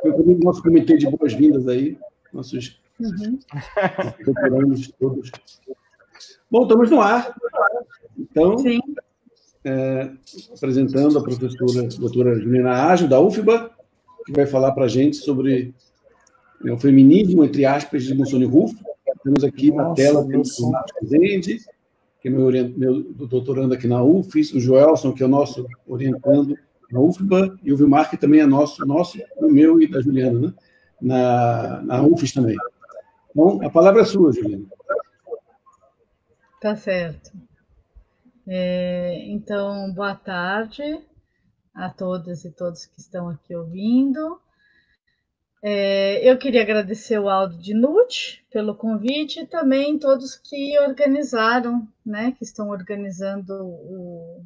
Eu comigo nosso comitê de boas-vindas aí, nossos doutorandos todos. Bom, estamos no ar. Então, apresentando a professora doutora Juliana Ágio, da UFBA, que vai falar para a gente sobre o feminismo, entre aspas, de Musoni Rufo. Temos aqui na tela o Marcos Rezende, que é meu doutorando aqui na UFES, o Joelson, que é o nosso orientando na UFBA, e o Vilmar, que também é nosso, o meu e da Juliana, né? na UFES também. Bom, a palavra é sua, Juliana. Tá certo. Então, boa tarde a todas e todos que estão aqui ouvindo. Eu queria agradecer o Aldo Dinucci pelo convite e também todos que organizaram, né, que estão organizando o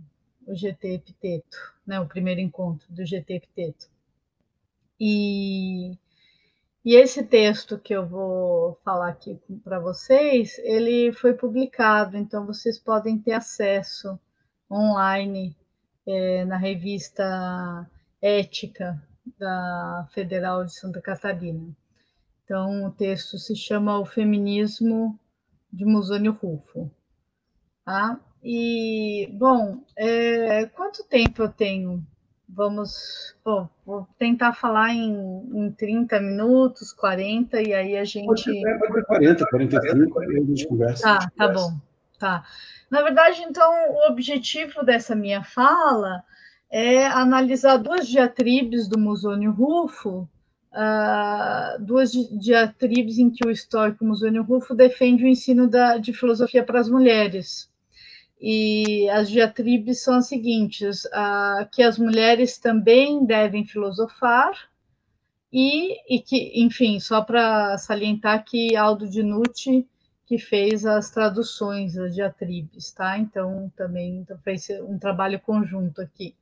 GT Epiteto, né, o primeiro encontro do GT Epiteto. E esse texto que eu vou falar aqui para vocês, ele foi publicado, então vocês podem ter acesso online na revista Ética da Federal de Santa Catarina. Então, o texto se chama O Feminismo de Musoni Rufo. Tá? E, bom, quanto tempo eu tenho? Vou tentar falar em 30 minutos, 40, e aí a gente... Pode ser 40, 45, e a gente conversa. Tá bom. Tá. Na verdade, então, o objetivo dessa minha fala é analisar duas diatribes do Musoni Rufo, duas diatribes em que o histórico Musoni Rufo defende o ensino de filosofia para as mulheres. E as diatribes são as seguintes: que as mulheres também devem filosofar, e que, enfim, só para salientar que Aldo Dinucci que fez as traduções das diatribes, tá? Então, também fez um trabalho conjunto aqui.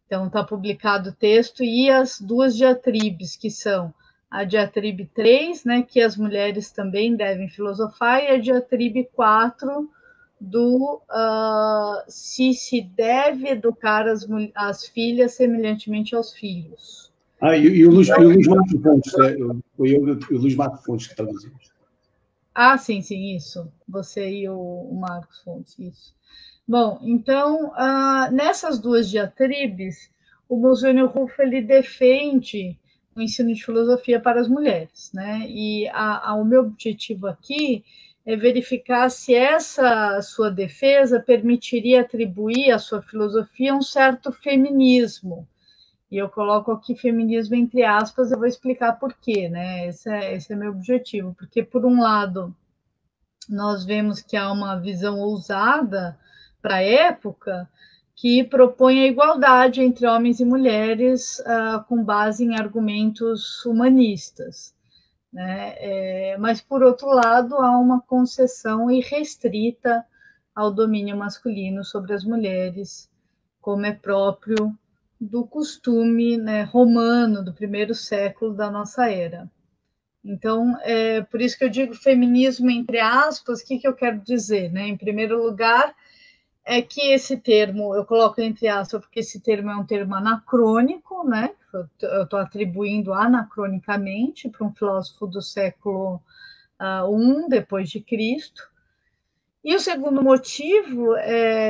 Então, está publicado o texto e as duas diatribes, que são a diatribe 3, né, que as mulheres também devem filosofar, e a diatribe 4, do se deve educar as filhas semelhantemente aos filhos. E o Luiz Marcos Fontes, foi eu e o Luiz Marcos Fontes que traduzimos. Sim, isso. Você e o Marcos Fontes, isso. Bom, então, nessas duas diatribes, o Musoni Rufo ele defende o ensino de filosofia para as mulheres, né? E o meu objetivo aqui é verificar se essa sua defesa permitiria atribuir à sua filosofia um certo feminismo. E eu coloco aqui feminismo entre aspas, eu vou explicar por quê, né? Esse é meu objetivo, porque, por um lado, nós vemos que há uma visão ousada para a época que propõe a igualdade entre homens e mulheres com base em argumentos humanistas, né? Mas, por outro lado, há uma concessão irrestrita ao domínio masculino sobre as mulheres, como é próprio do costume, né, romano do primeiro século da nossa era. Então, por isso que eu digo feminismo entre aspas. O que eu quero dizer, né? Em primeiro lugar, é que esse termo, eu coloco entre aspas, porque esse termo é um termo anacrônico, né? Eu estou atribuindo anacronicamente para um filósofo do século I depois de Cristo. E o segundo motivo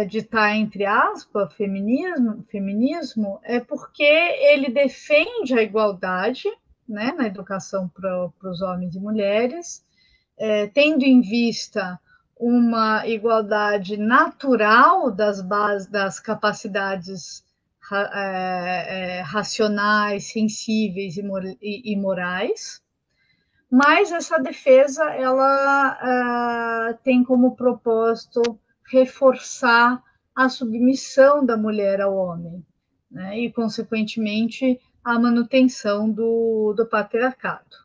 de estar, entre aspas, feminismo, é porque ele defende a igualdade, né, na educação para os homens e mulheres, tendo em vista uma igualdade natural das capacidades racionais, sensíveis e morais. Mas essa defesa ela tem como propósito reforçar a submissão da mulher ao homem, né? E, consequentemente, a manutenção do patriarcado.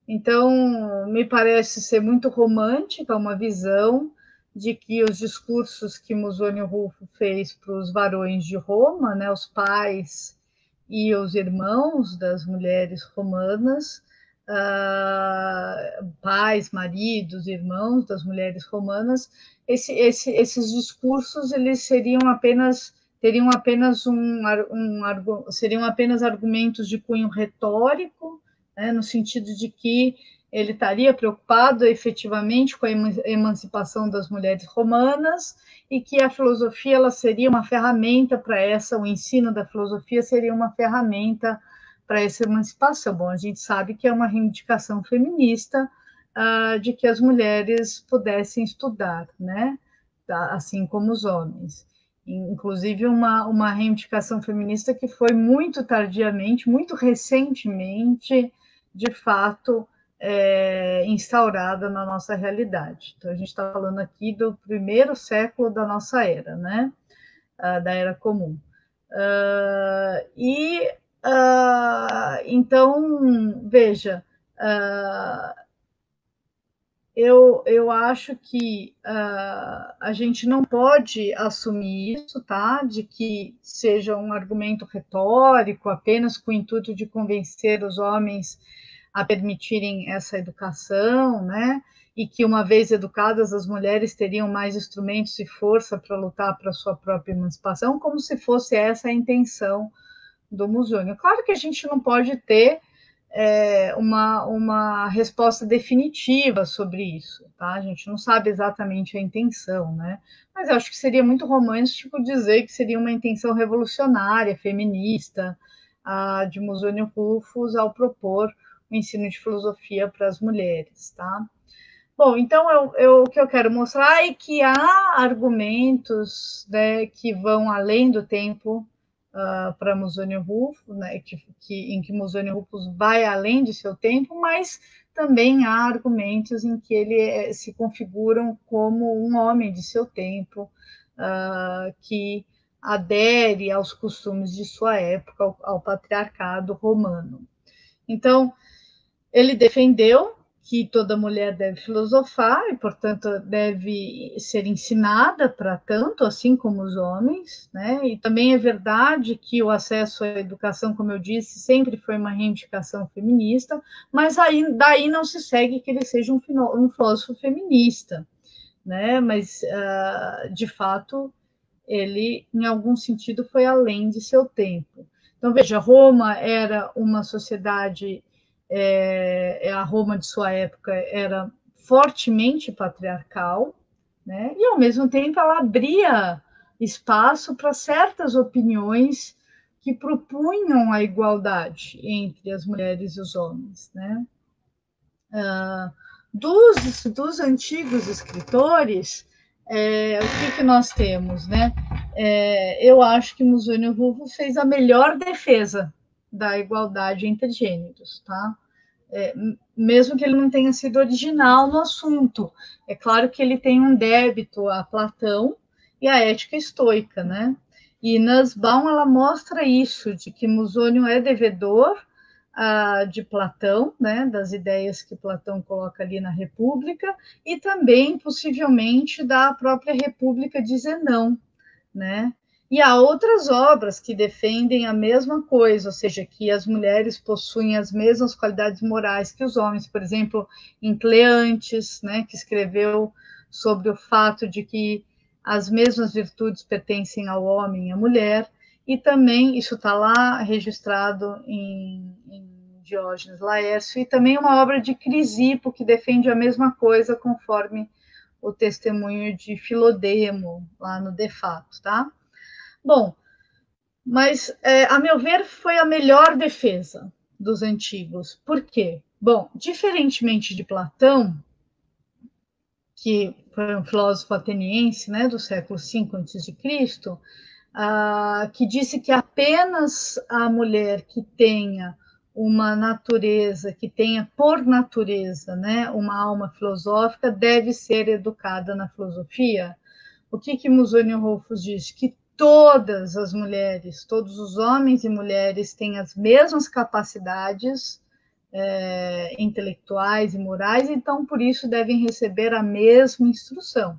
Então, me parece ser muito romântica uma visão de que os discursos que Musoni Rufo fez para os varões de Roma, né, os pais e os irmãos das mulheres romanas, pais, maridos, irmãos das mulheres romanas, esses discursos eles seriam apenas seriam apenas argumentos de cunho retórico, né, no sentido de que ele estaria preocupado efetivamente com a emancipação das mulheres romanas e que a filosofia ela seria uma ferramenta para essa, o ensino da filosofia seria uma ferramenta para essa emancipação. Bom, a gente sabe que é uma reivindicação feminista de que as mulheres pudessem estudar, né, assim como os homens. Inclusive uma reivindicação feminista que foi muito tardiamente, muito recentemente, de fato, instaurada na nossa realidade. Então, a gente está falando aqui do primeiro século da nossa era, né? Da Era Comum. Então, veja, eu acho que a gente não pode assumir isso, tá? De que seja um argumento retórico, apenas com o intuito de convencer os homens a permitirem essa educação, né? E que, uma vez educadas, as mulheres teriam mais instrumentos e força para lutar para a sua própria emancipação, como se fosse essa a intenção do Musônio. Claro que a gente não pode ter uma resposta definitiva sobre isso, tá? A gente não sabe exatamente a intenção, né? Mas eu acho que seria muito romântico dizer que seria uma intenção revolucionária, feminista, de Musônio Rufus ao propor o ensino de filosofia para as mulheres, tá? Bom, então o que eu quero mostrar é que há argumentos, né, que vão além do tempo para Musônio Rufus, né, em que Musônio Rufus vai além de seu tempo, mas também há argumentos em que ele se configuram como um homem de seu tempo, que adere aos costumes de sua época, ao patriarcado romano. Então, ele defendeu que toda mulher deve filosofar e, portanto, deve ser ensinada para tanto, assim como os homens, né? E também é verdade que o acesso à educação, como eu disse, sempre foi uma reivindicação feminista, mas aí, daí não se segue que ele seja um filósofo feminista, né? Mas, de fato, ele, em algum sentido, foi além de seu tempo. Então, veja, Roma era uma sociedade, a Roma de sua época era fortemente patriarcal, né? E, ao mesmo tempo, ela abria espaço para certas opiniões que propunham a igualdade entre as mulheres e os homens, né? Dos antigos escritores, o que nós temos, né? Eu acho que Musônio Rufus fez a melhor defesa da igualdade entre gêneros, tá? Mesmo que ele não tenha sido original no assunto. É claro que ele tem um débito a Platão e a ética estoica, né? E Nussbaum, ela mostra isso, de que Musônio é devedor de Platão, né, das ideias que Platão coloca ali na República, e também, possivelmente, da própria República de Zenão, né? E há outras obras que defendem a mesma coisa, ou seja, que as mulheres possuem as mesmas qualidades morais que os homens. Por exemplo, em Cleantes, né, que escreveu sobre o fato de que as mesmas virtudes pertencem ao homem e à mulher, e também isso está lá registrado em Diógenes Laércio, e também uma obra de Crisipo, que defende a mesma coisa, conforme o testemunho de Filodemo, lá no De Fato, tá? Bom, mas, a meu ver, foi a melhor defesa dos antigos. Por quê? Bom, diferentemente de Platão, que foi um filósofo ateniense, né, do século V a.C., que disse que apenas a mulher que tenha uma natureza, que tenha por natureza, né, uma alma filosófica, deve ser educada na filosofia. O que Musônio Rufus diz? Que todas as mulheres, todos os homens e mulheres têm as mesmas capacidades intelectuais e morais, então por isso devem receber a mesma instrução,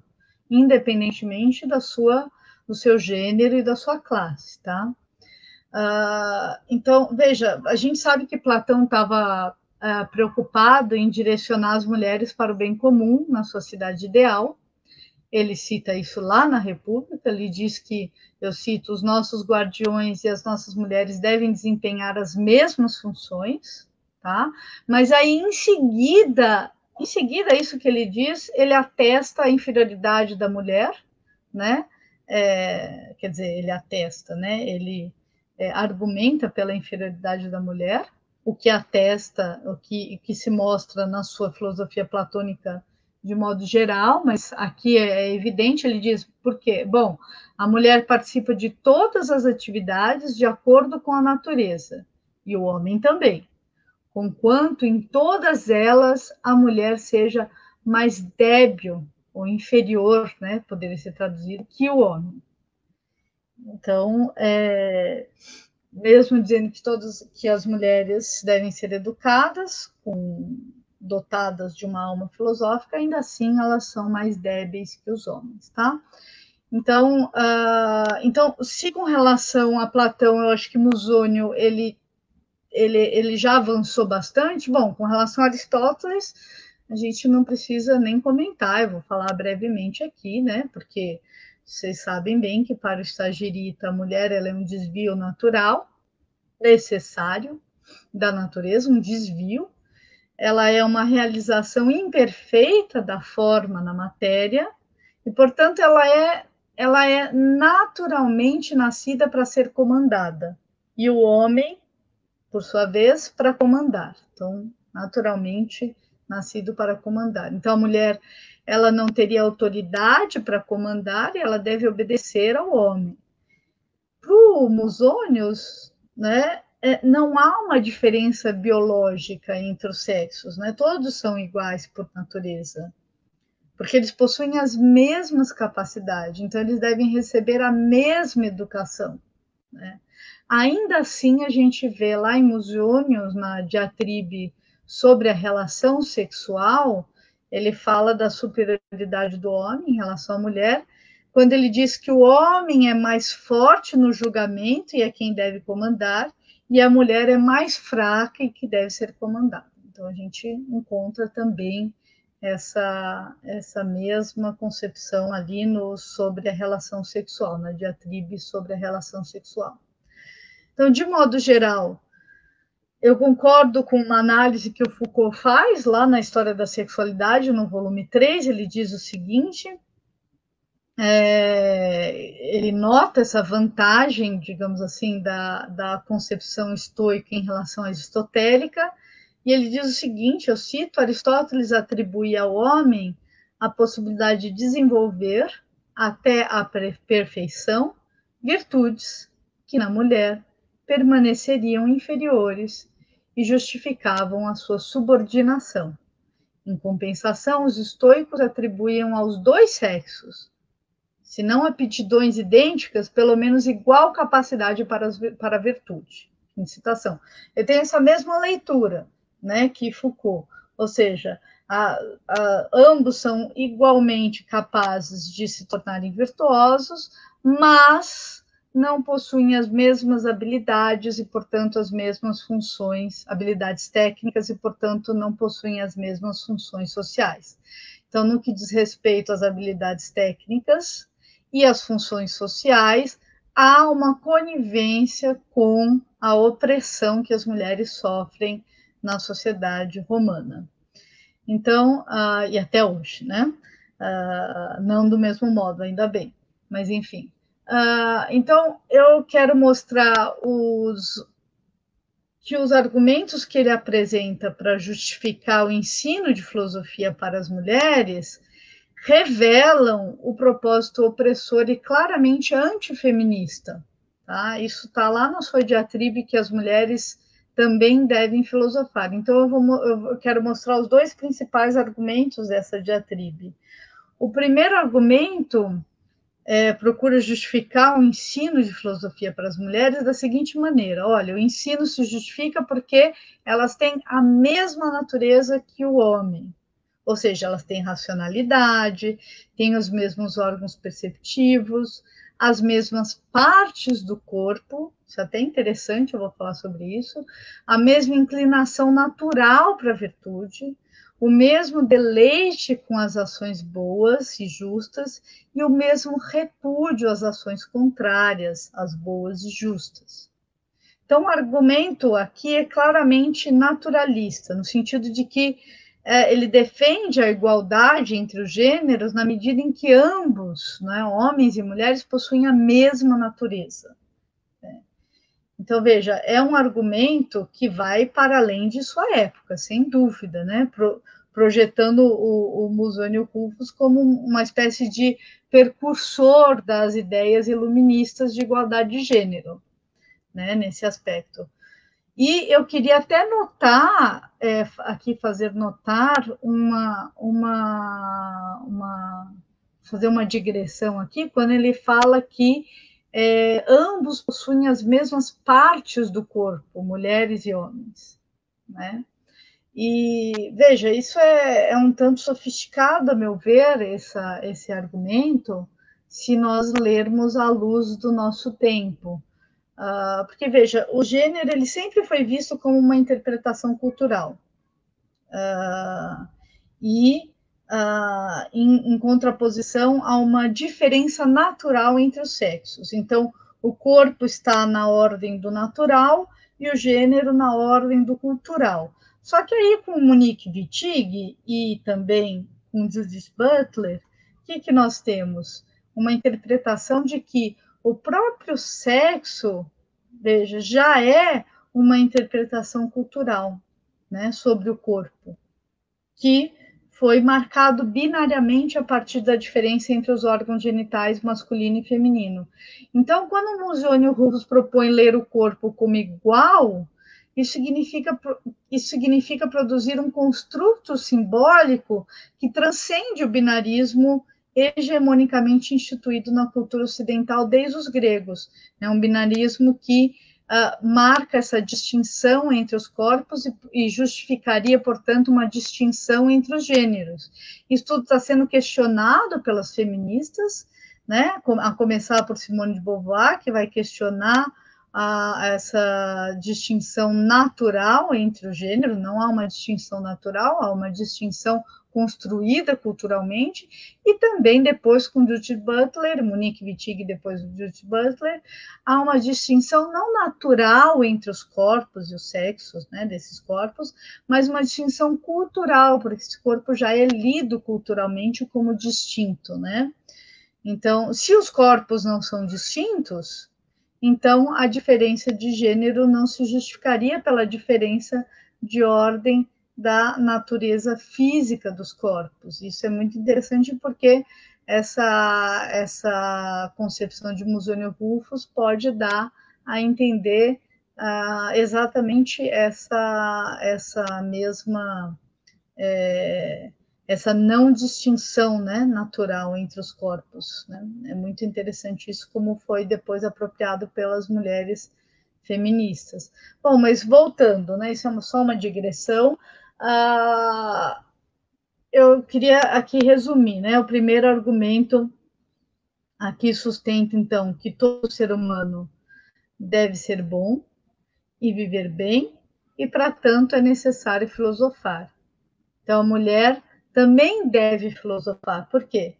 independentemente do seu gênero e da sua classe, tá? Então, veja, a gente sabe que Platão estava preocupado em direcionar as mulheres para o bem comum na sociedade ideal. ele cita isso lá na República, ele diz que, eu cito, os nossos guardiões e as nossas mulheres devem desempenhar as mesmas funções, tá? Mas aí, em seguida, isso que ele diz, ele atesta a inferioridade da mulher, né? Quer dizer, ele atesta, né? Ele argumenta pela inferioridade da mulher, o que atesta, o que se mostra na sua filosofia platônica de modo geral, mas aqui é evidente, ele diz, por quê? Bom, a mulher participa de todas as atividades de acordo com a natureza, e o homem também, conquanto em todas elas a mulher seja mais débil ou inferior, né, poderia ser traduzido, que o homem. Então, mesmo dizendo que as mulheres devem ser educadas, dotadas de uma alma filosófica, ainda assim elas são mais débeis que os homens, tá? Então, se com relação a Platão, eu acho que Musônio ele já avançou bastante. Bom, com relação a Aristóteles, a gente não precisa nem comentar, eu vou falar brevemente aqui, né? Porque vocês sabem bem que para o Estagirita, a mulher ela é um desvio natural, necessário da natureza, um desvio. Ela é uma realização imperfeita da forma na matéria, e, portanto, ela é naturalmente nascida para ser comandada. E o homem, por sua vez, para comandar. Então, naturalmente nascido para comandar. Então, a mulher ela não teria autoridade para comandar e ela deve obedecer ao homem. Para o Musônios, né, não há uma diferença biológica entre os sexos, né? Todos são iguais por natureza, porque eles possuem as mesmas capacidades, então eles devem receber a mesma educação, né? Ainda assim, a gente vê lá em Musônios, na diatribe sobre a relação sexual, ele fala da superioridade do homem em relação à mulher, quando ele diz que o homem é mais forte no julgamento e é quem deve comandar, e a mulher é mais fraca e que deve ser comandada. Então, a gente encontra também essa mesma concepção ali sobre a relação sexual, na diatribe sobre a relação sexual. Então, de modo geral, eu concordo com uma análise que o Foucault faz lá na História da Sexualidade, no volume 3, ele diz o seguinte, ele nota essa vantagem, digamos assim, da concepção estoica em relação à aristotélica, e ele diz o seguinte, eu cito, Aristóteles atribui ao homem a possibilidade de desenvolver até a perfeição virtudes que na mulher permaneceriam inferiores e justificavam a sua subordinação. Em compensação, os estoicos atribuíam aos dois sexos, se não aptidões idênticas, pelo menos igual capacidade para a virtude. Em citação. Eu tenho essa mesma leitura, né, que Foucault, ou seja, ambos são igualmente capazes de se tornarem virtuosos, mas não possuem as mesmas habilidades e, portanto, as mesmas funções, habilidades técnicas e, portanto, não possuem as mesmas funções sociais. Então, no que diz respeito às habilidades técnicas e às funções sociais, há uma conivência com a opressão que as mulheres sofrem na sociedade romana. Então, e até hoje, né? Não do mesmo modo, ainda bem, mas enfim. Então, eu quero mostrar que os argumentos que ele apresenta para justificar o ensino de filosofia para as mulheres revelam o propósito opressor e claramente antifeminista. Tá? Isso está lá na sua diatribe que as mulheres também devem filosofar. Então, eu quero mostrar os dois principais argumentos dessa diatribe. O primeiro argumento procura justificar o ensino de filosofia para as mulheres da seguinte maneira: olha, o ensino se justifica porque elas têm a mesma natureza que o homem, ou seja, elas têm racionalidade, têm os mesmos órgãos perceptivos, as mesmas partes do corpo, isso é até interessante, eu vou falar sobre isso, a mesma inclinação natural para a virtude, o mesmo deleite com as ações boas e justas e o mesmo repúdio às ações contrárias às boas e justas. Então, o argumento aqui é claramente naturalista, no sentido de que ele defende a igualdade entre os gêneros na medida em que ambos, né, homens e mulheres, possuem a mesma natureza. Então, veja, é um argumento que vai para além de sua época, sem dúvida, né? Projetando o Musônio Rufus como uma espécie de precursor das ideias iluministas de igualdade de gênero, né, nesse aspecto. E eu queria até notar, aqui fazer notar fazer uma digressão aqui, quando ele fala que ambos possuem as mesmas partes do corpo, mulheres e homens, né? E, veja, isso é um tanto sofisticado, a meu ver, esse argumento, se nós lermos à luz do nosso tempo. Porque, veja, o gênero ele sempre foi visto como uma interpretação cultural. Em contraposição a uma diferença natural entre os sexos. Então, o corpo está na ordem do natural e o gênero na ordem do cultural. Só que aí, com Monique Wittig e também com Judith Butler, o que nós temos? Uma interpretação de que o próprio sexo, veja, já é uma interpretação cultural, né, sobre o corpo, que foi marcado binariamente a partir da diferença entre os órgãos genitais masculino e feminino. Então, quando o Musônio Rufus propõe ler o corpo como igual, isso significa produzir um construto simbólico que transcende o binarismo hegemonicamente instituído na cultura ocidental desde os gregos. É um binarismo que marca essa distinção entre os corpos e justificaria, portanto, uma distinção entre os gêneros. Isso tudo está sendo questionado pelas feministas, né? A começar por Simone de Beauvoir, que vai questionar essa distinção natural entre o gênero. Não há uma distinção natural, há uma distinção construída culturalmente, e também depois com Judith Butler, Monique Wittig depois do Judith Butler, há uma distinção não natural entre os corpos e os sexos, né, desses corpos, mas uma distinção cultural, porque esse corpo já é lido culturalmente como distinto, né? Então, se os corpos não são distintos, então a diferença de gênero não se justificaria pela diferença de ordem da natureza física dos corpos. Isso é muito interessante porque essa concepção de Musônio Rufus pode dar a entender exatamente essa mesma essa não distinção, né, natural entre os corpos, né? É muito interessante isso, como foi depois apropriado pelas mulheres feministas. Bom, mas voltando, né, isso é só uma digressão. Eu queria aqui resumir, né, o primeiro argumento aqui sustenta, então, que todo ser humano deve ser bom e viver bem, e, para tanto, é necessário filosofar. Então, a mulher também deve filosofar. Por quê?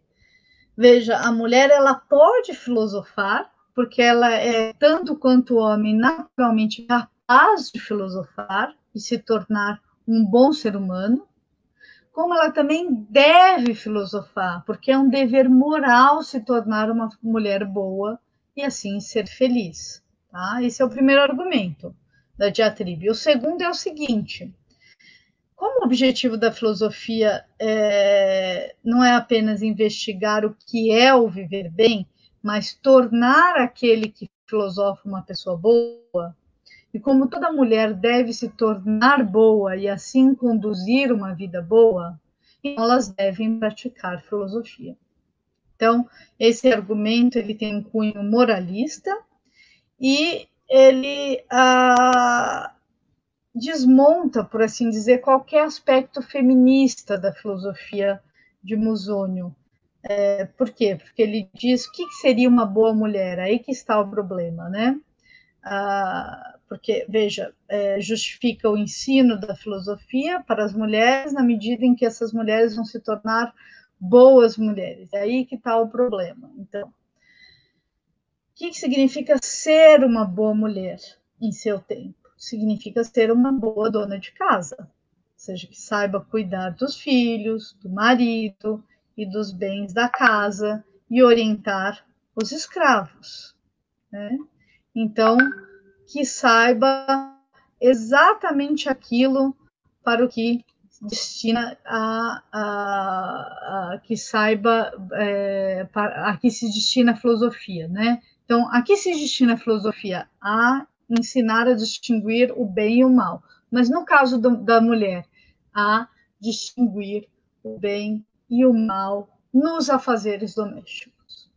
Veja, a mulher ela pode filosofar, porque ela é, tanto quanto o homem, naturalmente capaz de filosofar e se tornar um bom ser humano, como ela também deve filosofar, porque é um dever moral se tornar uma mulher boa e assim ser feliz. Tá? Esse é o primeiro argumento da diatribe. O segundo é o seguinte: como o objetivo da filosofia não é apenas investigar o que é o viver bem, mas tornar aquele que filosofa uma pessoa boa, e como toda mulher deve se tornar boa e assim conduzir uma vida boa, então elas devem praticar filosofia. Então, esse argumento ele tem um cunho moralista e ele desmonta, por assim dizer, qualquer aspecto feminista da filosofia de Musônio. Por quê? Porque ele diz o que seria uma boa mulher, aí que está o problema, né? porque, veja, justifica o ensino da filosofia para as mulheres na medida em que essas mulheres vão se tornar boas mulheres. É aí que está o problema. Então, o que significa ser uma boa mulher em seu tempo? Significa ser uma boa dona de casa, ou seja, que saiba cuidar dos filhos, do marido e dos bens da casa e orientar os escravos, né? Então, que saiba exatamente aquilo para o que destina que saiba a que se destina a filosofia, né? Então, a que se destina a filosofia? A ensinar a distinguir o bem e o mal. Mas no caso da mulher, a distinguir o bem e o mal nos afazeres domésticos.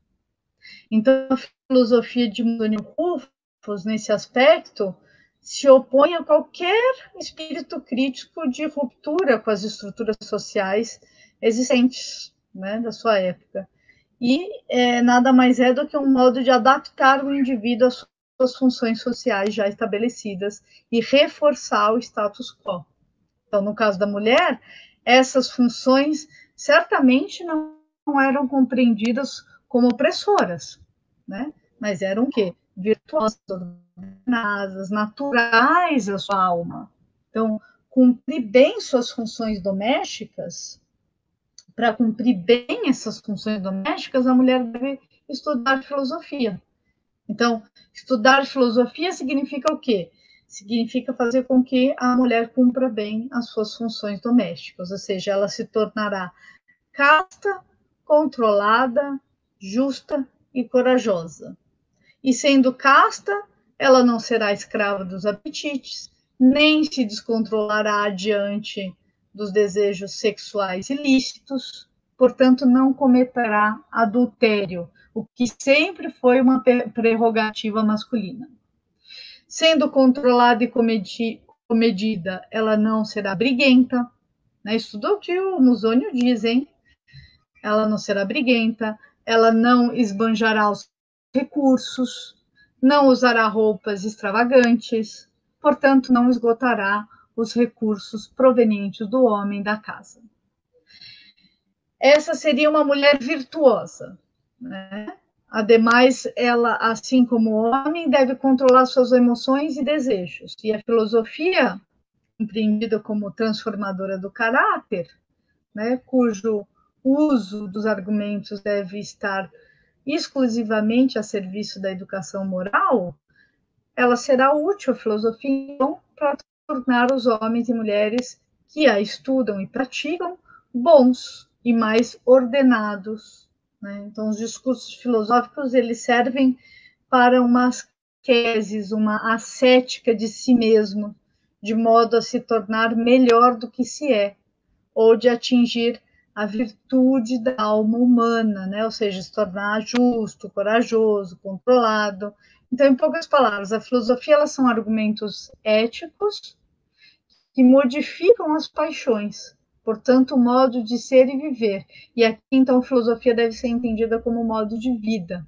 Então, a filosofia de Musoni Rufus, nesse aspecto, se opõe a qualquer espírito crítico de ruptura com as estruturas sociais existentes, né, da sua época. E nada mais é do que um modo de adaptar o indivíduo às suas funções sociais já estabelecidas e reforçar o status quo. Então, no caso da mulher, essas funções certamente não eram compreendidas como opressoras, né? Mas eram o quê? Virtuosas, ordenadas, naturais à sua alma. Então, cumprir bem suas funções domésticas, para cumprir bem essas funções domésticas, a mulher deve estudar filosofia. Então, estudar filosofia significa o quê? Significa fazer com que a mulher cumpra bem as suas funções domésticas, ou seja, ela se tornará casta, controlada, justa e corajosa. E sendo casta, ela não será escrava dos apetites, nem se descontrolará diante dos desejos sexuais ilícitos, portanto, não cometerá adultério, o que sempre foi uma prerrogativa masculina. Sendo controlada e comedida, ela não será briguenta, né? Isso tudo que o Musoni diz, hein? Ela não será briguenta, ela não esbanjará os recursos, não usará roupas extravagantes, portanto, não esgotará os recursos provenientes do homem da casa. Essa seria uma mulher virtuosa, né? Ademais, ela, assim como o homem, deve controlar suas emoções e desejos. E a filosofia, compreendida como transformadora do caráter, né, cujo uso dos argumentos deve estar exclusivamente a serviço da educação moral, ela será útil à filosofia então, para tornar os homens e mulheres que a estudam e praticam bons e mais ordenados, né? Então, os discursos filosóficos eles servem para uma ascesis, uma ascética de si mesmo, de modo a se tornar melhor do que se é, ou de atingir a virtude da alma humana, né? Ou seja, se tornar justo, corajoso, controlado. Então, em poucas palavras, a filosofia elas são argumentos éticos que modificam as paixões, portanto, o modo de ser e viver. E aqui, então, a filosofia deve ser entendida como modo de vida,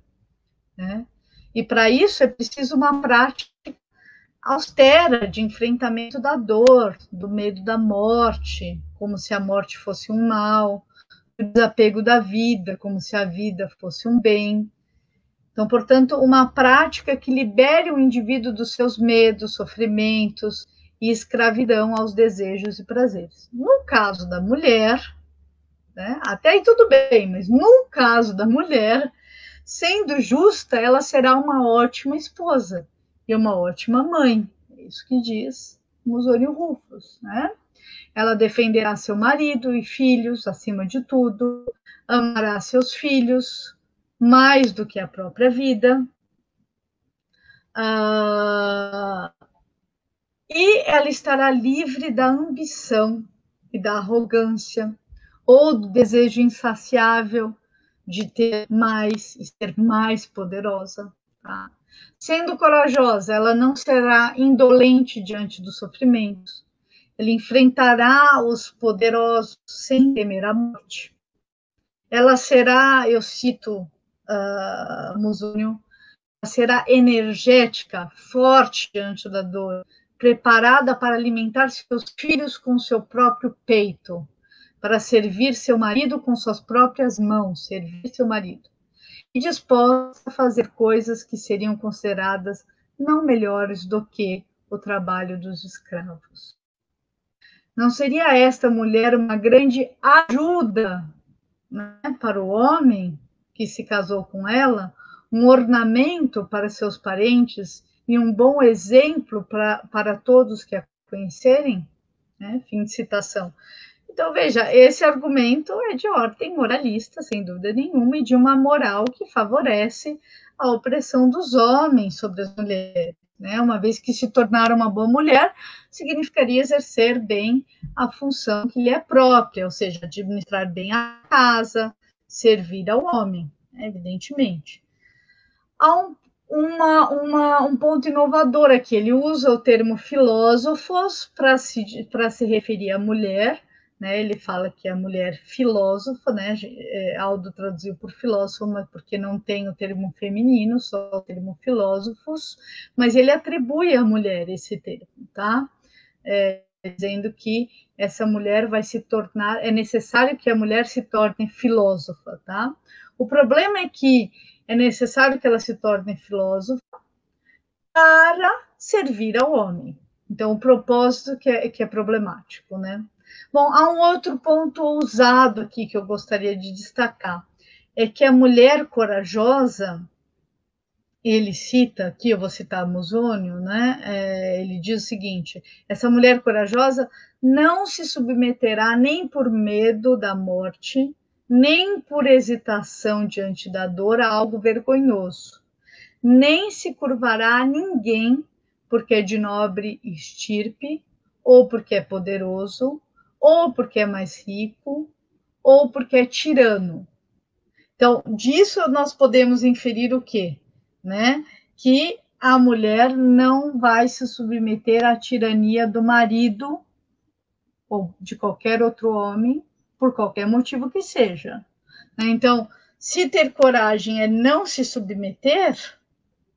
né? E para isso é preciso uma prática austera de enfrentamento da dor, do medo da morte, como se a morte fosse um mal, o desapego da vida, como se a vida fosse um bem. Então, portanto, uma prática que libere o indivíduo dos seus medos, sofrimentos e escravidão aos desejos e prazeres. No caso da mulher, né, até aí tudo bem, mas no caso da mulher, sendo justa, ela será uma ótima esposa e uma ótima mãe. É isso que diz Musoni Rufus, né? Ela defenderá seu marido e filhos acima de tudo, amará seus filhos mais do que a própria vida, e ela estará livre da ambição e da arrogância, ou do desejo insaciável de ter mais e ser mais poderosa. Tá? Sendo corajosa, ela não será indolente diante dos sofrimentos. Ela enfrentará os poderosos sem temer a morte. Ela será, eu cito Musoni, será energética, forte diante da dor, preparada para alimentar seus filhos com seu próprio peito, para servir seu marido com suas próprias mãos, servir seu marido, e disposta a fazer coisas que seriam consideradas não melhores do que o trabalho dos escravos. Não seria esta mulher uma grande ajuda, né, para o homem que se casou com ela, um ornamento para seus parentes e um bom exemplo para todos que a conhecerem? Né? Fim de citação. Então, veja, esse argumento é de ordem moralista, sem dúvida nenhuma, e de uma moral que favorece a opressão dos homens sobre as mulheres. Né? Uma vez que se tornar uma boa mulher, significaria exercer bem a função que lhe é própria, ou seja, administrar bem a casa, servir ao homem, né? Evidentemente. Há um ponto inovador aqui, ele usa o termo filósofos para se referir à mulher, né? Ele fala que a mulher filósofa, né? Aldo traduziu por filósofo, mas porque não tem o termo feminino, só o termo filósofos, mas ele atribui à mulher esse termo, tá? Dizendo que essa mulher vai se tornar, é necessário que a mulher se torne filósofa, tá? O problema é que é necessário que ela se torne filósofa para servir ao homem. Então, o propósito que é problemático, né? Bom, há um outro ponto ousado aqui que eu gostaria de destacar, é que a mulher corajosa, ele cita aqui, eu vou citar Musônio, né? Ele diz o seguinte: essa mulher corajosa não se submeterá nem por medo da morte, nem por hesitação diante da dor a algo vergonhoso, nem se curvará a ninguém porque é de nobre estirpe, ou porque é poderoso, ou porque é mais rico, ou porque é tirano. Então, disso nós podemos inferir o quê? Né? Que a mulher não vai se submeter à tirania do marido ou de qualquer outro homem, por qualquer motivo que seja. Então, se ter coragem é não se submeter,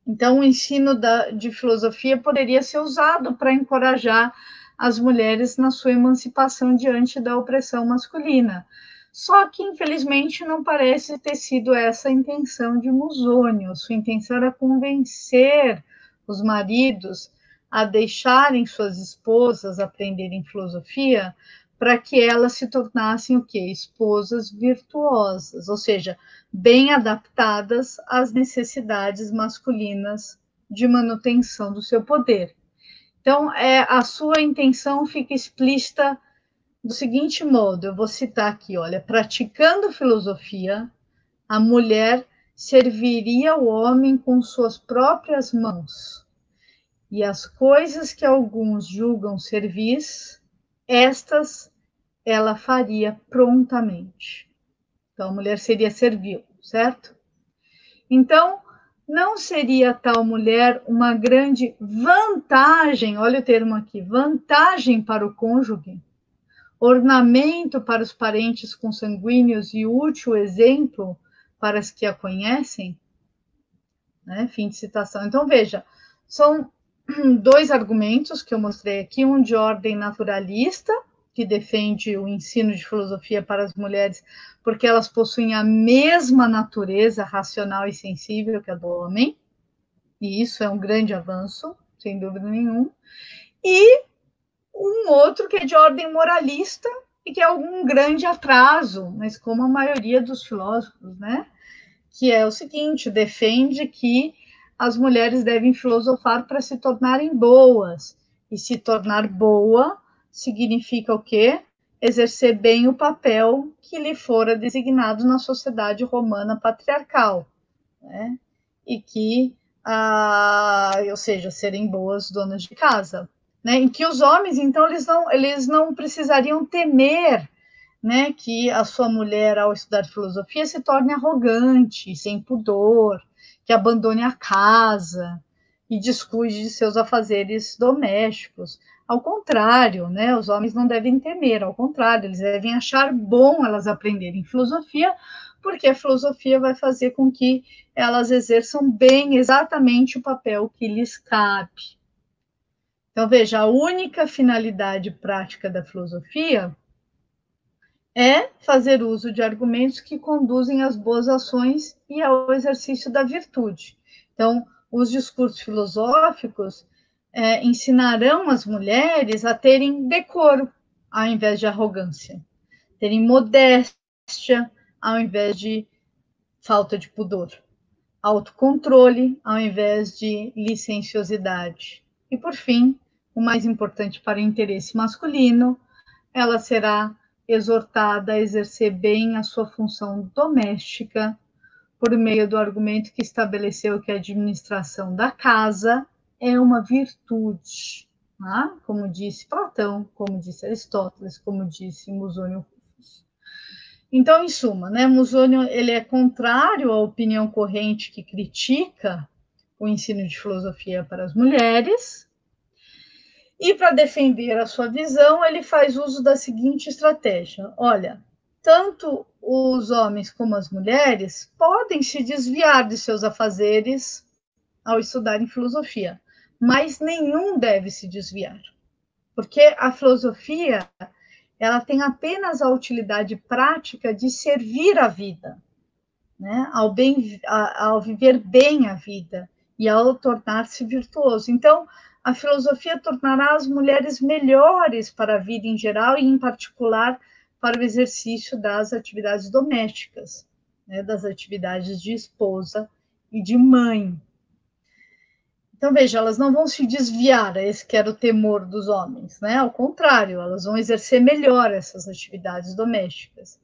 então o ensino de filosofia poderia ser usado para encorajar as mulheres na sua emancipação diante da opressão masculina. Só que, infelizmente, não parece ter sido essa a intenção de Musônio. Sua intenção era convencer os maridos a deixarem suas esposas aprenderem filosofia para que elas se tornassem o quê? Esposas virtuosas, ou seja, bem adaptadas às necessidades masculinas de manutenção do seu poder. Então, a sua intenção fica explícita do seguinte modo, eu vou citar aqui, olha, praticando filosofia, a mulher serviria o homem com suas próprias mãos, e as coisas que alguns julgam servis, estas ela faria prontamente. Então, a mulher seria servil, certo? Então, não seria tal mulher uma grande vantagem, olha o termo aqui, vantagem para o cônjuge, ornamento para os parentes consanguíneos e útil exemplo para as que a conhecem? Né? Fim de citação. Então, veja, são dois argumentos que eu mostrei aqui, um de ordem naturalista, que defende o ensino de filosofia para as mulheres, porque elas possuem a mesma natureza racional e sensível que a do homem, e isso é um grande avanço, sem dúvida nenhuma, e um outro que é de ordem moralista e que é um grande atraso, mas como a maioria dos filósofos, né? Que é o seguinte, defende que as mulheres devem filosofar para se tornarem boas, e se tornar boa significa o quê? Exercer bem o papel que lhe fora designado na sociedade romana patriarcal, né? E que, ou seja, serem boas donas de casa, né? Em que os homens, então, eles não precisariam temer, né, que a sua mulher, ao estudar filosofia, se torne arrogante, sem pudor, que abandone a casa e descuide de seus afazeres domésticos. Ao contrário, né, os homens não devem temer, ao contrário, eles devem achar bom elas aprenderem filosofia, porque a filosofia vai fazer com que elas exerçam bem exatamente o papel que lhes cabe. Então, veja, a única finalidade prática da filosofia é fazer uso de argumentos que conduzem às boas ações e ao exercício da virtude. Então, os discursos filosóficos ensinarão as mulheres a terem decoro ao invés de arrogância, terem modéstia ao invés de falta de pudor, autocontrole ao invés de licenciosidade. E, por fim, o mais importante para o interesse masculino, ela será exortada a exercer bem a sua função doméstica por meio do argumento que estabeleceu que a administração da casa é uma virtude, tá? Como disse Platão, como disse Aristóteles, como disse Musônio Rufus. Então, em suma, né, Musônio ele é contrário à opinião corrente que critica o ensino de filosofia para as mulheres, e para defender a sua visão, ele faz uso da seguinte estratégia: olha, tanto os homens como as mulheres podem se desviar de seus afazeres ao estudarem filosofia, mas nenhum deve se desviar, porque a filosofia ela tem apenas a utilidade prática de servir a vida, né? Ao viver bem a vida e ao tornar-se virtuoso. Então, a filosofia tornará as mulheres melhores para a vida em geral e, em particular, para o exercício das atividades domésticas, né, das atividades de esposa e de mãe. Então, veja, elas não vão se desviar, esse que era o temor dos homens, né? Ao contrário, elas vão exercer melhor essas atividades domésticas.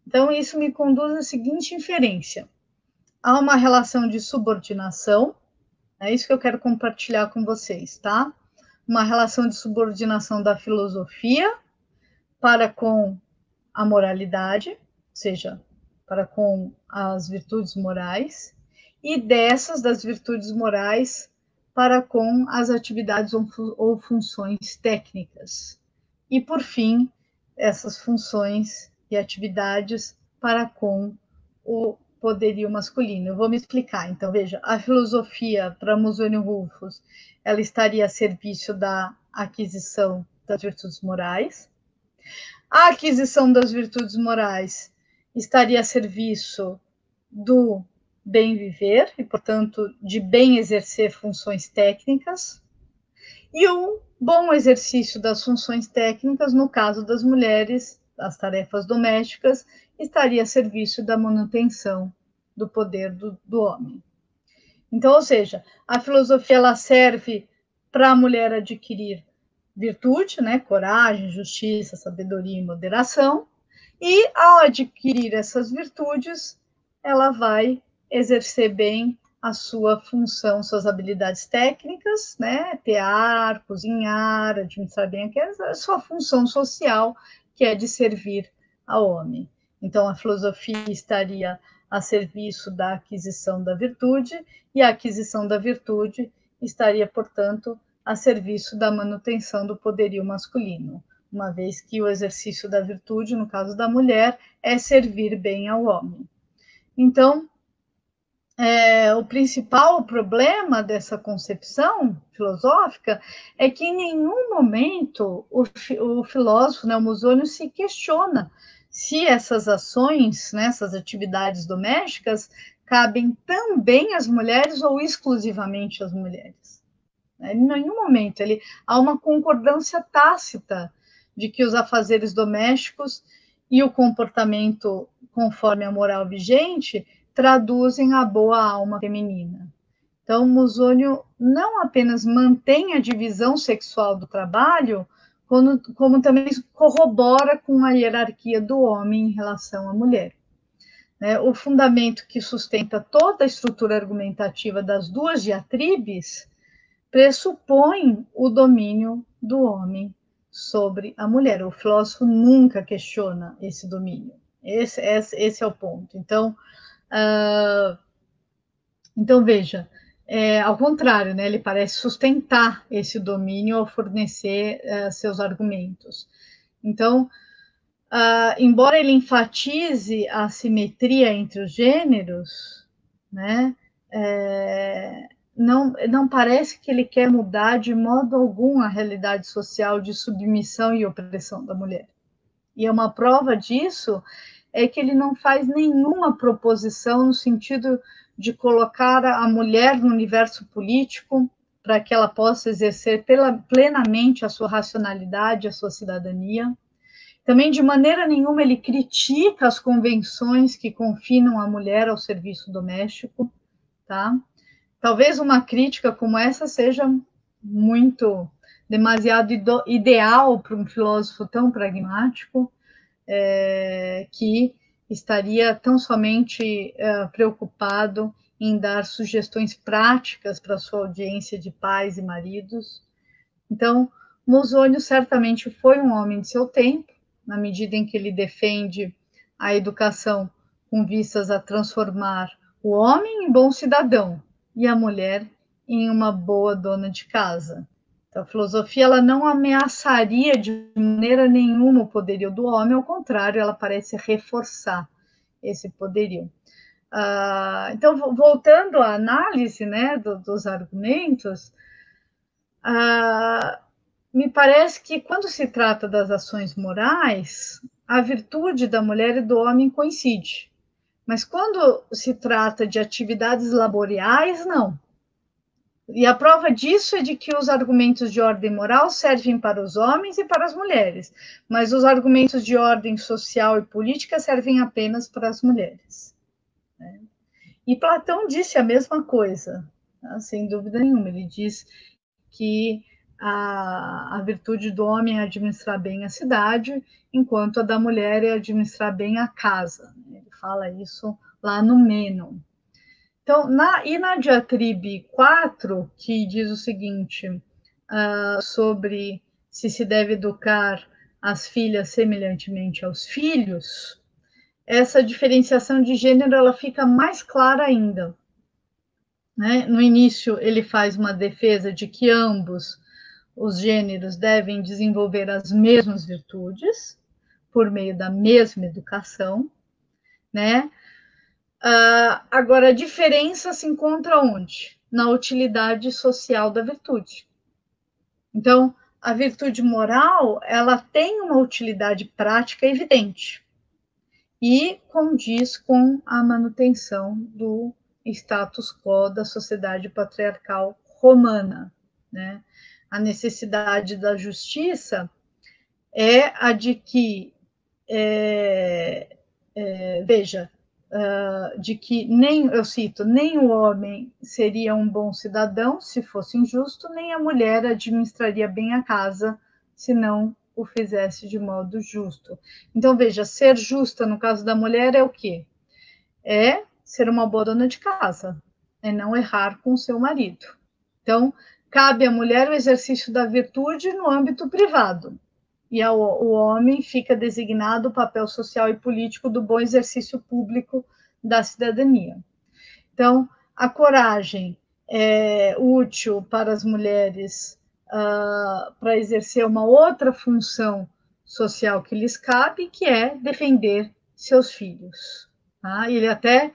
Então, isso me conduz à seguinte inferência: há uma relação de subordinação, é isso que eu quero compartilhar com vocês, tá? Uma relação de subordinação da filosofia para com a moralidade, ou seja, para com as virtudes morais, e das virtudes morais, para com as atividades ou funções técnicas. E, por fim, essas funções e atividades para com o poderio masculino. Eu vou me explicar. Então, veja, a filosofia, para Musônio Rufus, ela estaria a serviço da aquisição das virtudes morais. A aquisição das virtudes morais estaria a serviço do bem viver e, portanto, de bem exercer funções técnicas. E o bom exercício das funções técnicas, no caso das mulheres, as tarefas domésticas, estaria a serviço da manutenção do poder do homem. Então, ou seja, a filosofia ela serve para a mulher adquirir virtude, né, coragem, justiça, sabedoria e moderação, e ao adquirir essas virtudes, ela vai exercer bem a sua função, suas habilidades técnicas, né, tear, cozinhar, administrar bem a sua função social, que é de servir ao homem. Então, a filosofia estaria a serviço da aquisição da virtude, e a aquisição da virtude estaria, portanto, a serviço da manutenção do poderio masculino, uma vez que o exercício da virtude, no caso da mulher, é servir bem ao homem. Então, o principal problema dessa concepção filosófica é que em nenhum momento o filósofo, né, o Musônio, se questiona se essas ações, né, essas atividades domésticas, cabem também às mulheres ou exclusivamente às mulheres. Em nenhum momento há uma concordância tácita de que os afazeres domésticos e o comportamento conforme a moral vigente traduzem a boa alma feminina. Então, Musônio não apenas mantém a divisão sexual do trabalho, como também corrobora com a hierarquia do homem em relação à mulher. O fundamento que sustenta toda a estrutura argumentativa das duas diatribes pressupõe o domínio do homem sobre a mulher. O filósofo nunca questiona esse domínio. Esse é o ponto. Então veja, ao contrário, né, ele parece sustentar esse domínio ao fornecer seus argumentos. Então, embora ele enfatize a simetria entre os gêneros, né, não parece que ele quer mudar de modo algum a realidade social de submissão e opressão da mulher. E uma prova disso é que ele não faz nenhuma proposição no sentido de colocar a mulher no universo político para que ela possa exercer plenamente a sua racionalidade, a sua cidadania. Também, de maneira nenhuma, ele critica as convenções que confinam a mulher ao serviço doméstico, tá? Talvez uma crítica como essa seja demasiado ideal para um filósofo tão pragmático, que estaria tão somente preocupado em dar sugestões práticas para a sua audiência de pais e maridos. Então, Musônio certamente foi um homem de seu tempo, na medida em que ele defende a educação com vistas a transformar o homem em bom cidadão e a mulher em uma boa dona de casa. Então, a filosofia ela não ameaçaria de maneira nenhuma o poderio do homem, ao contrário, ela parece reforçar esse poderio. Então, voltando à análise, né, dos argumentos, me parece que quando se trata das ações morais, a virtude da mulher e do homem coincide. Mas quando se trata de atividades laboriais, não. E a prova disso é de que os argumentos de ordem moral servem para os homens e para as mulheres, mas os argumentos de ordem social e política servem apenas para as mulheres. E Platão disse a mesma coisa, sem dúvida nenhuma. Ele diz que a virtude do homem é administrar bem a cidade, enquanto a da mulher é administrar bem a casa. Ele fala isso lá no Mênon. Então, na diatribe 4, que diz o seguinte, sobre se deve educar as filhas semelhantemente aos filhos, essa diferenciação de gênero ela fica mais clara ainda. Né? No início, ele faz uma defesa de que ambos os gêneros devem desenvolver as mesmas virtudes, por meio da mesma educação, né? Agora, a diferença se encontra onde? Na utilidade social da virtude. Então, a virtude moral, ela tem uma utilidade prática evidente e condiz com a manutenção do status quo da sociedade patriarcal romana, né? A necessidade da justiça é a de que, veja, de que nem o homem seria um bom cidadão se fosse injusto, nem a mulher administraria bem a casa se não o fizesse de modo justo. Então, veja, ser justa no caso da mulher é o quê? É ser uma boa dona de casa, é não errar com o seu marido. Então, cabe à mulher o exercício da virtude no âmbito privado, e o homem fica designado o papel social e político do bom exercício público da cidadania. Então, a coragem é útil para as mulheres para exercer uma outra função social que lhes cabe, que é defender seus filhos. Tá? Ele até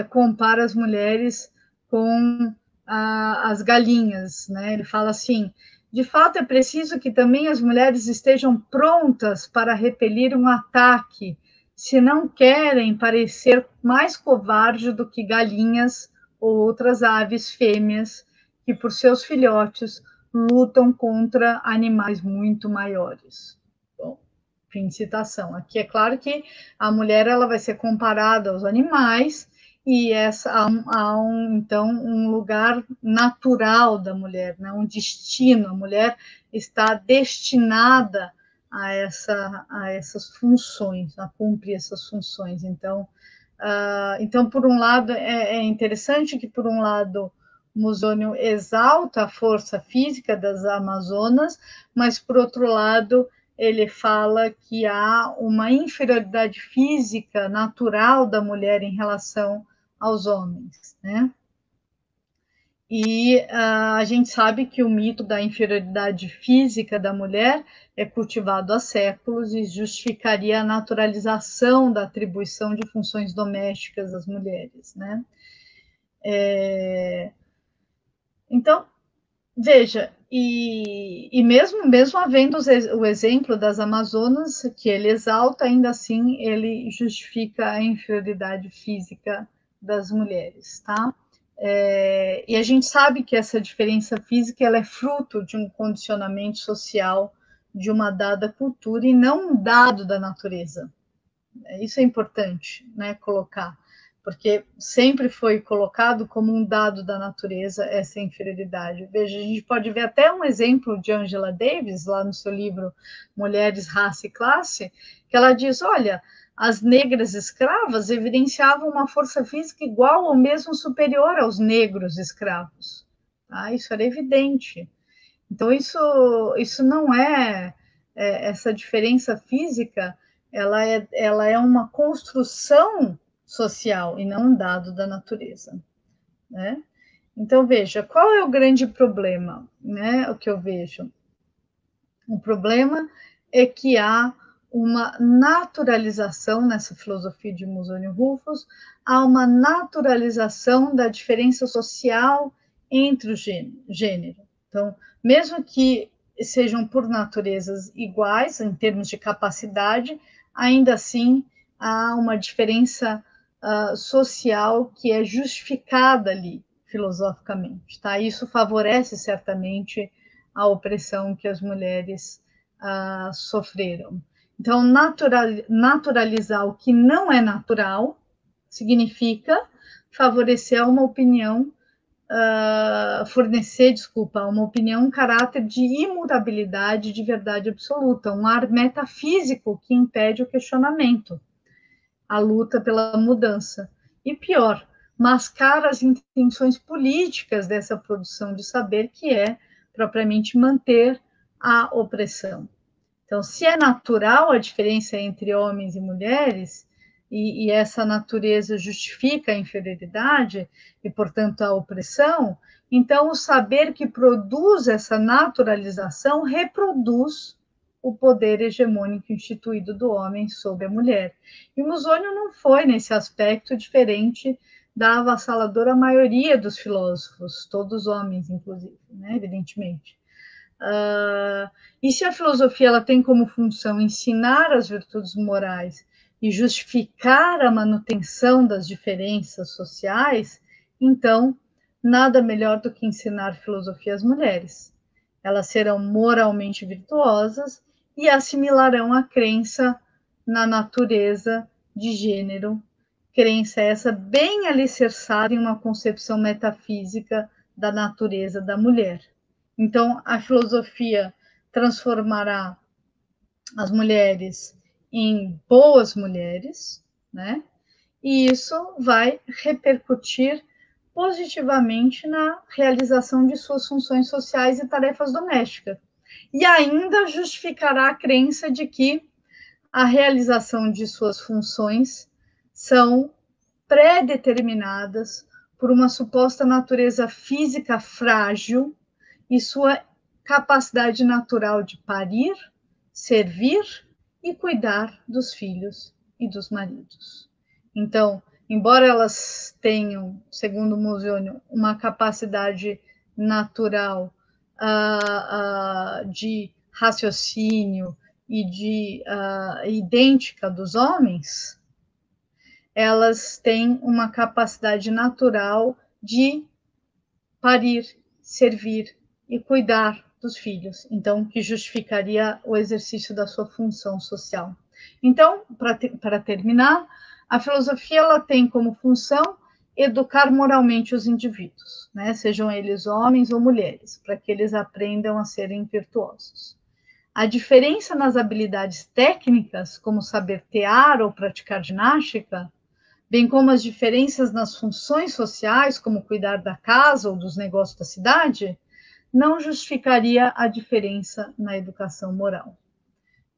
compara as mulheres com as galinhas, né? Ele fala assim: de fato, é preciso que também as mulheres estejam prontas para repelir um ataque, se não querem parecer mais covardes do que galinhas ou outras aves fêmeas que, por seus filhotes, lutam contra animais muito maiores. Bom, fim de citação. Aqui é claro que a mulher ela vai ser comparada aos animais, e então um lugar natural da mulher, né? Um destino. A mulher está destinada a essas funções, a cumprir essas funções. Então, por um lado, é interessante que, por um lado, Musônio exalta a força física das Amazonas, mas, por outro lado, ele fala que há uma inferioridade física natural da mulher em relação aos homens, né? E a gente sabe que o mito da inferioridade física da mulher é cultivado há séculos e justificaria a naturalização da atribuição de funções domésticas às mulheres, né? Então, veja, e mesmo havendo o exemplo das Amazonas, que ele exalta, ainda assim ele justifica a inferioridade física das mulheres, tá? E a gente sabe que essa diferença física ela é fruto de um condicionamento social de uma dada cultura e não um dado da natureza. Isso é importante, né, colocar, porque sempre foi colocado como um dado da natureza essa inferioridade. Veja, a gente pode ver até um exemplo de Angela Davis, lá no seu livro Mulheres, Raça e Classe, que ela diz, olha, as negras escravas evidenciavam uma força física igual ou mesmo superior aos negros escravos. Tá? Isso era evidente. Então, isso não essa diferença física, ela é uma construção social e não um dado da natureza, né? Então, veja, qual é o grande problema, né? O que eu vejo? O problema é que há uma naturalização nessa filosofia de Musoni Rufus, há uma naturalização da diferença social entre o gênero. Então, mesmo que sejam por naturezas iguais em termos de capacidade, ainda assim há uma diferença social que é justificada ali filosoficamente, tá? Isso favorece certamente a opressão que as mulheres sofreram. Então, naturalizar o que não é natural significa favorecer uma opinião, fornecer, uma opinião, um caráter de imutabilidade, de verdade absoluta, um ar metafísico que impede o questionamento, a luta pela mudança. E pior, mascara as intenções políticas dessa produção de saber, que é propriamente manter a opressão. Então, se é natural a diferença entre homens e mulheres, e essa natureza justifica a inferioridade e, portanto, a opressão, então o saber que produz essa naturalização reproduz o poder hegemônico instituído do homem sobre a mulher. E Musônio não foi, nesse aspecto, diferente da avassaladora maioria dos filósofos, todos homens, inclusive, né, evidentemente. E se a filosofia ela tem como função ensinar as virtudes morais e justificar a manutenção das diferenças sociais, então nada melhor do que ensinar filosofia às mulheres. Elas serão moralmente virtuosas e assimilarão a crença na natureza de gênero, crença essa bem alicerçada em uma concepção metafísica da natureza da mulher. Então, a filosofia transformará as mulheres em boas mulheres, né? E isso vai repercutir positivamente na realização de suas funções sociais e tarefas domésticas. E ainda justificará a crença de que a realização de suas funções são pré-determinadas por uma suposta natureza física frágil e sua capacidade natural de parir, servir e cuidar dos filhos e dos maridos. Então, embora elas tenham, segundo Musônio, uma capacidade natural de raciocínio e de idêntica dos homens, elas têm uma capacidade natural de parir, servir e cuidar dos filhos, então que justificaria o exercício da sua função social. Então, para terminar, a filosofia ela tem como função educar moralmente os indivíduos, né? Sejam eles homens ou mulheres, para que eles aprendam a serem virtuosos. A diferença nas habilidades técnicas, como saber tear ou praticar ginástica, bem como as diferenças nas funções sociais, como cuidar da casa ou dos negócios da cidade, não justificaria a diferença na educação moral.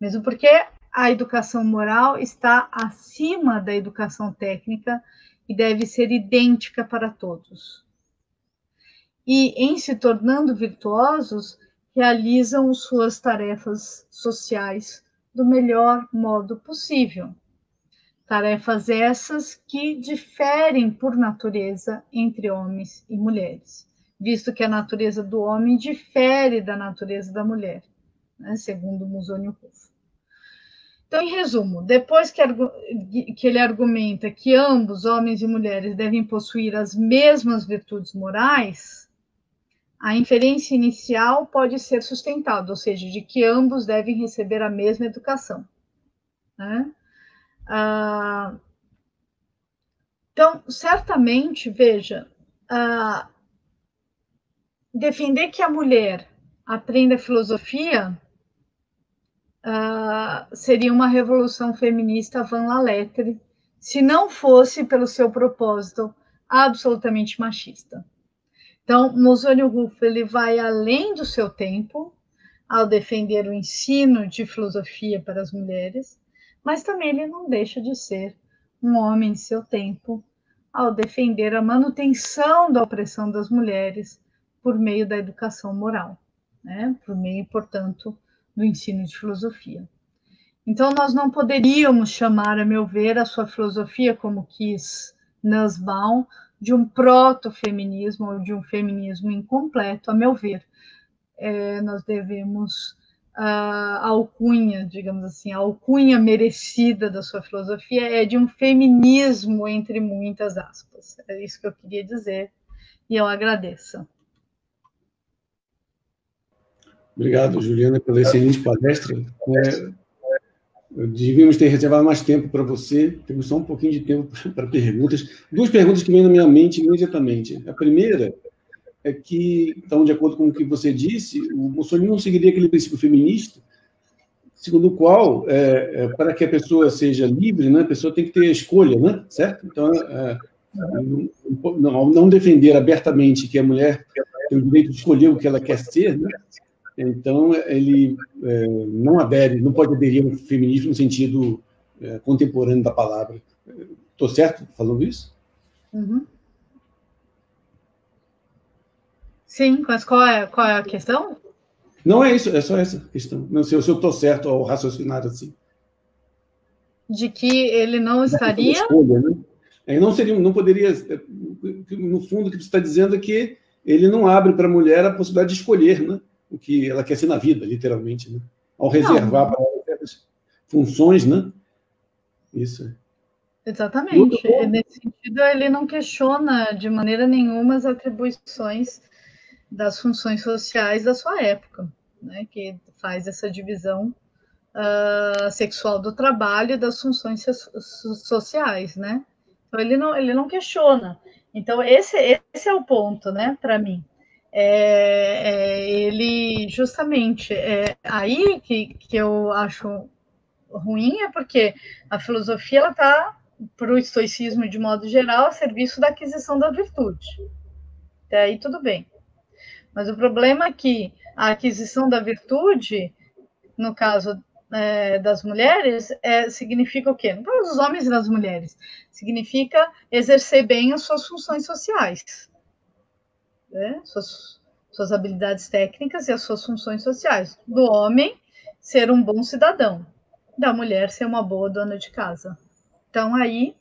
Mesmo porque a educação moral está acima da educação técnica e deve ser idêntica para todos. e, em se tornando virtuosos, realizam suas tarefas sociais do melhor modo possível. Tarefas essas que diferem por natureza entre homens e mulheres, visto que a natureza do homem difere da natureza da mulher, né, segundo Musônio Rufo. Então, em resumo, depois que ele argumenta que ambos, homens e mulheres, devem possuir as mesmas virtudes morais, a inferência inicial pode ser sustentada, ou seja, de que ambos devem receber a mesma educação, né? Então, certamente, veja, defender que a mulher aprenda filosofia seria uma revolução feminista avant la lettre, se não fosse pelo seu propósito absolutamente machista. Então, Musônio Rufo ele vai além do seu tempo ao defender o ensino de filosofia para as mulheres, mas também ele não deixa de ser um homem em seu tempo ao defender a manutenção da opressão das mulheres por meio da educação moral, né? Por meio, portanto, do ensino de filosofia. Então, nós não poderíamos chamar, a meu ver, a sua filosofia, como quis Nussbaum, de um proto-feminismo ou de um feminismo incompleto, a meu ver. Nós devemos a alcunha, digamos assim, a alcunha merecida da sua filosofia é de um feminismo entre muitas aspas. É isso que eu queria dizer e eu agradeço. Obrigado, Juliana, pela excelente palestra. Devíamos ter reservado mais tempo para você, temos só um pouquinho de tempo para perguntas. Duas perguntas que vêm na minha mente imediatamente. A primeira é que, então, de acordo com o que você disse, o Mussolini não seguiria aquele princípio feminista, segundo o qual, para que a pessoa seja livre, né, a pessoa tem que ter a escolha, né, certo? Então, não defender abertamente que a mulher tem o direito de escolher o que ela quer ser, né? Então, ele não adere, não pode aderir ao feminismo no sentido contemporâneo da palavra. Estou certo falando isso? Uhum. Sim, mas qual é a questão? Não é isso, é só essa questão. Não sei se eu estou certo ao raciocinar assim. De que ele não estaria... Escolha, né? Não poderia... No fundo, o que você está dizendo é que ele não abre para a mulher a possibilidade de escolher, né? O que ela quer ser na vida, literalmente, né? Ao reservar para ela certas funções, né? Isso. Exatamente. Nesse sentido, ele não questiona de maneira nenhuma as atribuições das funções sociais da sua época, né? Que faz essa divisão sexual do trabalho e das funções sociais, né? Então, ele não questiona. Então, esse é o ponto, né, para mim. Ele justamente aí que eu acho ruim é porque a filosofia ela está para o estoicismo de modo geral a serviço da aquisição da virtude. Até aí tudo bem. Mas o problema é que a aquisição da virtude, no caso das mulheres, significa o quê? No caso dos homens e das mulheres, significa exercer bem as suas funções sociais, né? Suas habilidades técnicas e as suas funções sociais. Do homem, ser um bom cidadão. Da mulher, ser uma boa dona de casa. Então, aí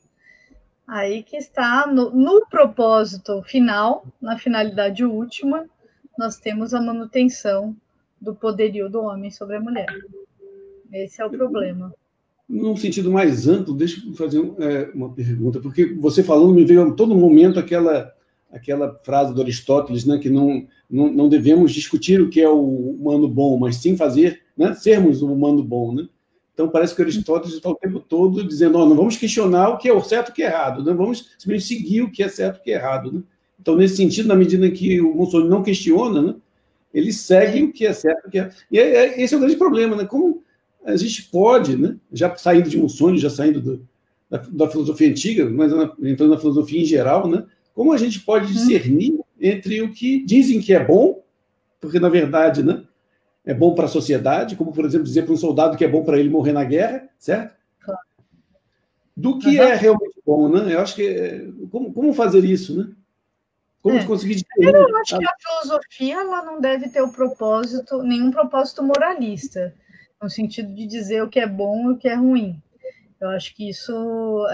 que está, no propósito final, na finalidade última, nós temos a manutenção do poderio do homem sobre a mulher. Esse é o problema. Num sentido mais amplo, deixa eu fazer uma pergunta, porque você falando me veio a todo momento aquela frase do Aristóteles, né, que não devemos discutir o que é o humano bom, mas sim fazer, né, sermos um humano bom, né? Então parece que Aristóteles está o tempo todo dizendo, não vamos questionar o que é o certo e o que é errado, não vamos simplesmente seguir o que é certo e o que é errado, né? Então, nesse sentido, na medida em que o Mussolini não questiona, né, ele segue o que é certo e o que é... E esse é o grande problema, né? Como a gente pode, né, já saindo de Mussolini, já saindo da filosofia antiga, mas entrando na filosofia em geral, né, como a gente pode discernir entre o que dizem que é bom, porque, na verdade, né, é bom para a sociedade, como, por exemplo, dizer para um soldado que é bom para ele morrer na guerra, certo? Do que é realmente bom, né? Eu acho que... Como fazer isso, né? Como conseguir Primeiro, eu acho que a filosofia ela não deve ter nenhum propósito moralista, no sentido de dizer o que é bom e o que é ruim. Eu acho que isso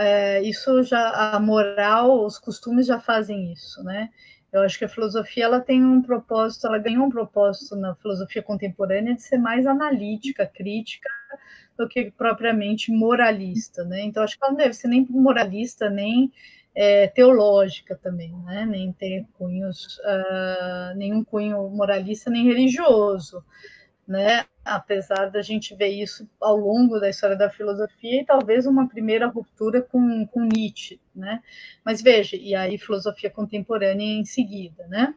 já, a moral, os costumes já fazem isso, né? Eu acho que a filosofia ela tem um propósito, ela ganhou um propósito na filosofia contemporânea de ser mais analítica, crítica, do que propriamente moralista, né? Então acho que ela não deve ser nem moralista, nem teológica também, né? Nem ter nenhum cunho moralista nem religioso, né? Apesar da gente ver isso ao longo da história da filosofia e talvez uma primeira ruptura com Nietzsche, né? Mas veja, e aí filosofia contemporânea em seguida, né?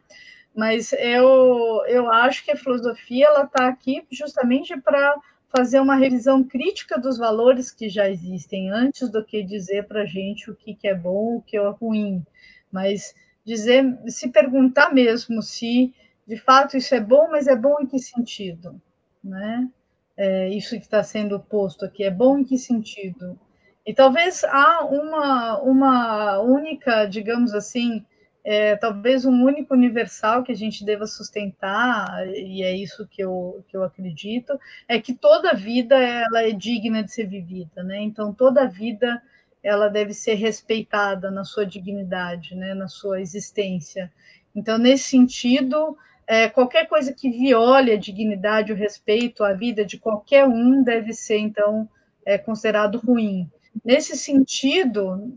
Mas eu acho que a filosofia ela está aqui justamente para fazer uma revisão crítica dos valores que já existem, antes do que dizer para a gente o que é bom, o que é ruim. Mas se perguntar mesmo se de fato isso é bom, mas é bom em que sentido? Né? Isso que está sendo posto aqui é bom em que sentido? E talvez há uma única, digamos assim, talvez um único universal que a gente deva sustentar, e é isso que eu acredito, é que toda vida ela é digna de ser vivida, né? Então toda vida ela deve ser respeitada na sua dignidade, né? Na sua existência. Então nesse sentido, qualquer coisa que viole a dignidade, o respeito à vida de qualquer um deve ser então considerado ruim. Nesse sentido,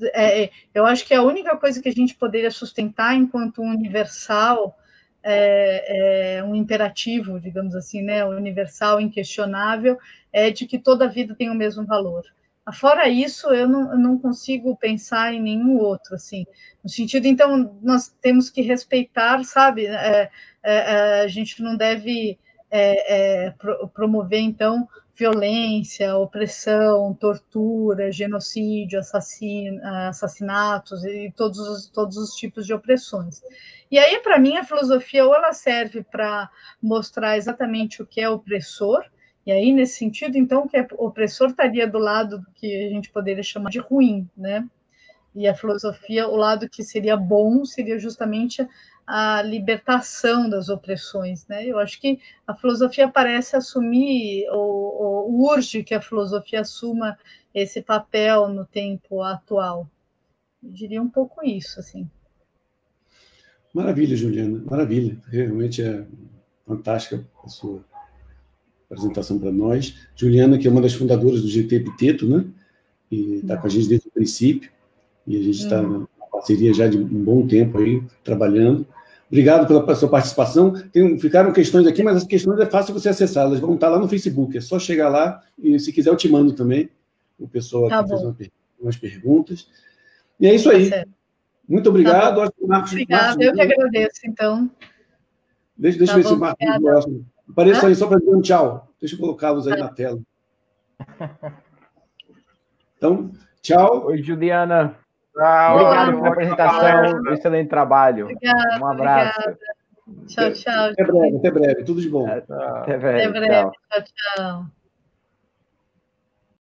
eu acho que a única coisa que a gente poderia sustentar enquanto universal, um imperativo, digamos assim, né, universal, inquestionável, é de que toda vida tem o mesmo valor. Fora isso, eu não consigo pensar em nenhum outro, assim, no sentido, então, nós temos que respeitar, sabe, a gente não deve promover, então, violência, opressão, tortura, genocídio, assassinatos e todos os tipos de opressões. E aí, para mim, a filosofia ou ela serve para mostrar exatamente o que é opressor, e aí, nesse sentido, então, o que é opressor estaria do lado do que a gente poderia chamar de ruim, né? E a filosofia, o lado que seria bom, seria justamente a libertação das opressões, né? Eu acho que a filosofia parece assumir, ou urge que a filosofia assuma esse papel no tempo atual. Eu diria um pouco isso, assim. Maravilha, Juliana, maravilha. Realmente é fantástica a sua apresentação para nós. Juliana, que é uma das fundadoras do GT Epiteto, né? E está com a gente desde o princípio. E a gente está na parceria já de um bom tempo aí, trabalhando. Obrigado pela sua participação. Ficaram questões aqui, mas as questões é fácil você acessar. Elas vão estar lá no Facebook. É só chegar lá e, se quiser, eu te mando também. O pessoal aqui fez umas perguntas. E é isso aí. Certo. Muito obrigado. Obrigada, eu que agradeço, então. Deixa eu ver se o Marcos apareça aí só para dizer um tchau. Deixa eu colocá-los aí na tela. Então, tchau. Oi, Juliana. Obrigado pela apresentação, excelente trabalho. Obrigada, um abraço. Obrigada. Tchau, tchau. Até breve, tudo de bom. Até breve. Tchau, tchau.